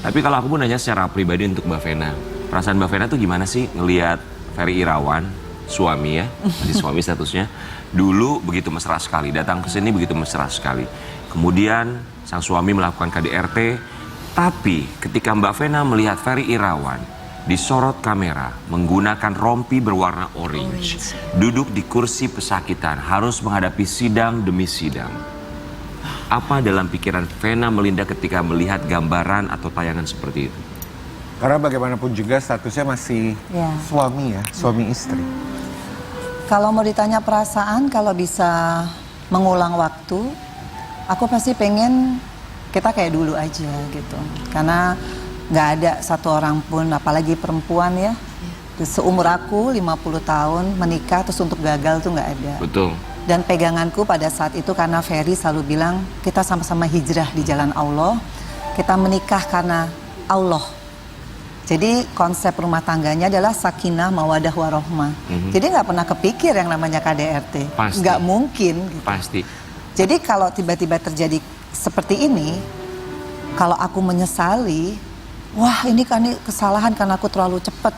Tapi kalau aku pun nanya secara pribadi untuk Mbak Vena, perasaan Mbak Vena tuh gimana sih ngelihat Ferry Irawan, suami ya, masih suami statusnya, dulu begitu mesra sekali, datang ke sini begitu mesra sekali. Kemudian sang suami melakukan KDRT, tapi ketika Mbak Vena melihat Ferry Irawan disorot kamera menggunakan rompi berwarna orange, duduk di kursi pesakitan, harus menghadapi sidang demi sidang. Apa dalam pikiran Vena Melinda ketika melihat gambaran atau tayangan seperti itu? Karena bagaimanapun juga statusnya masih suami ya, suami istri. Kalau mau ditanya perasaan, kalau bisa mengulang waktu, aku pasti pengen kita kayak dulu aja gitu. Karena nggak ada satu orang pun, apalagi perempuan ya, seumur aku 50 tahun menikah terus untuk gagal tuh nggak ada. Betul. Dan peganganku pada saat itu karena Ferry selalu bilang kita sama-sama hijrah di jalan Allah, kita menikah karena Allah. Jadi konsep rumah tangganya adalah sakinah, mawadah, warohmah. Jadi nggak pernah kepikir yang namanya KDRT. Pasti. Nggak mungkin. Gitu. Pasti. Jadi kalau tiba-tiba terjadi seperti ini, kalau aku menyesali, wah ini kan kesalahan karena aku terlalu cepat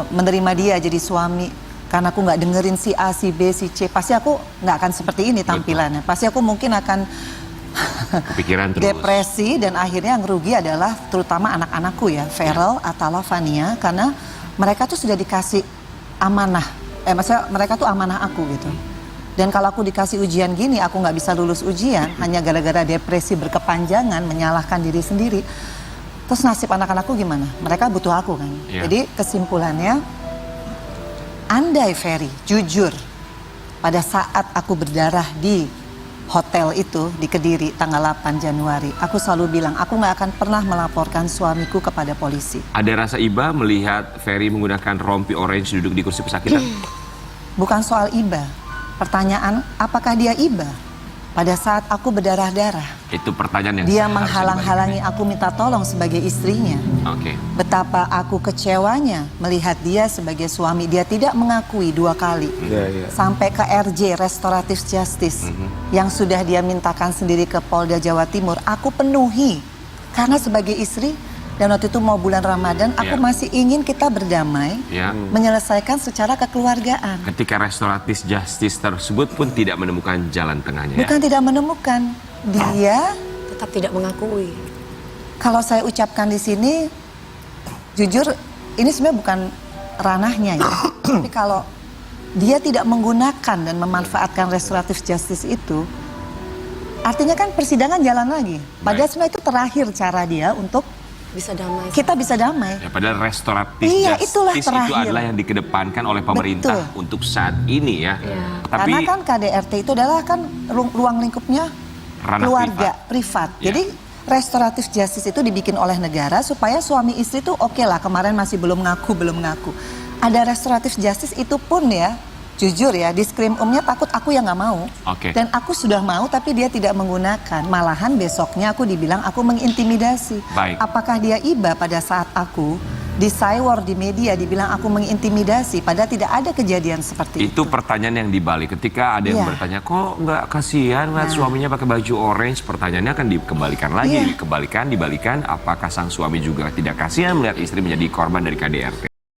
menerima dia jadi suami. Karena aku nggak dengerin si A, si B, si C, pasti aku nggak akan seperti ini tampilannya. Betul. Pasti aku mungkin akan kepikiran terus. Depresi, dan akhirnya yang rugi adalah terutama anak-anakku ya, Feral, Atala, Fania, karena mereka tuh sudah dikasih amanah. Maksudnya mereka tuh amanah aku gitu. Dan kalau aku dikasih ujian gini, aku nggak bisa lulus ujian hanya gara-gara depresi berkepanjangan, menyalahkan diri sendiri. Terus nasib anak-anakku gimana? Mereka butuh aku kan. Jadi kesimpulannya, andai Ferry jujur pada saat aku berdarah di hotel itu di Kediri tanggal 8 Januari, aku selalu bilang aku nggak akan pernah melaporkan suamiku kepada polisi. Ada rasa iba melihat Ferry menggunakan rompi orange duduk di kursi pesakitan? Bukan soal iba. Pertanyaan, apakah dia iba pada saat aku berdarah-darah? Itu pertanyaan yang dia menghalang-halangi aku minta tolong sebagai istrinya. Betapa aku kecewanya melihat dia sebagai suami. Dia tidak mengakui 2 kali. Sampai ke RJ, Restoratif Justice, yang sudah dia mintakan sendiri ke Polda Jawa Timur, aku penuhi. Karena sebagai istri, dan waktu itu mau bulan Ramadan, aku masih ingin kita berdamai, menyelesaikan secara kekeluargaan. Ketika Restoratif Justice tersebut pun tidak menemukan jalan tengahnya. Bukan tidak menemukan, dia tetap tidak mengakui. Kalau saya ucapkan di sini, jujur ini sebenarnya bukan ranahnya ya. Tapi kalau dia tidak menggunakan dan memanfaatkan Restoratif Justice itu, artinya kan persidangan jalan lagi. Padahal sebenarnya itu terakhir cara dia untuk bisa damai. Kita bisa damai. Ya, padahal Restoratif Justice itu adalah yang dikedepankan oleh pemerintah untuk saat ini ya. Tapi karena kan KDRT itu adalah kan ruang lingkupnya keluarga privat. Jadi Restoratif Justice itu dibikin oleh negara supaya suami istri tuh oke lah, kemarin masih belum ngaku. Ada Restoratif Justice itu pun ya, jujur ya, di skrimumnya takut aku yang nggak mau. Dan aku sudah mau tapi dia tidak menggunakan. Malahan besoknya aku dibilang aku mengintimidasi. Apakah dia iba pada saat aku di Cywar, di media dibilang aku mengintimidasi, padahal tidak ada kejadian seperti itu. Itu pertanyaan yang dibalik. Ketika ada yang bertanya, kok nggak kasihan ngeliat suaminya pakai baju orange? Pertanyaannya akan dikembalikan lagi, dibalikan. Apakah sang suami juga tidak kasihan melihat istri menjadi korban dari KDRT?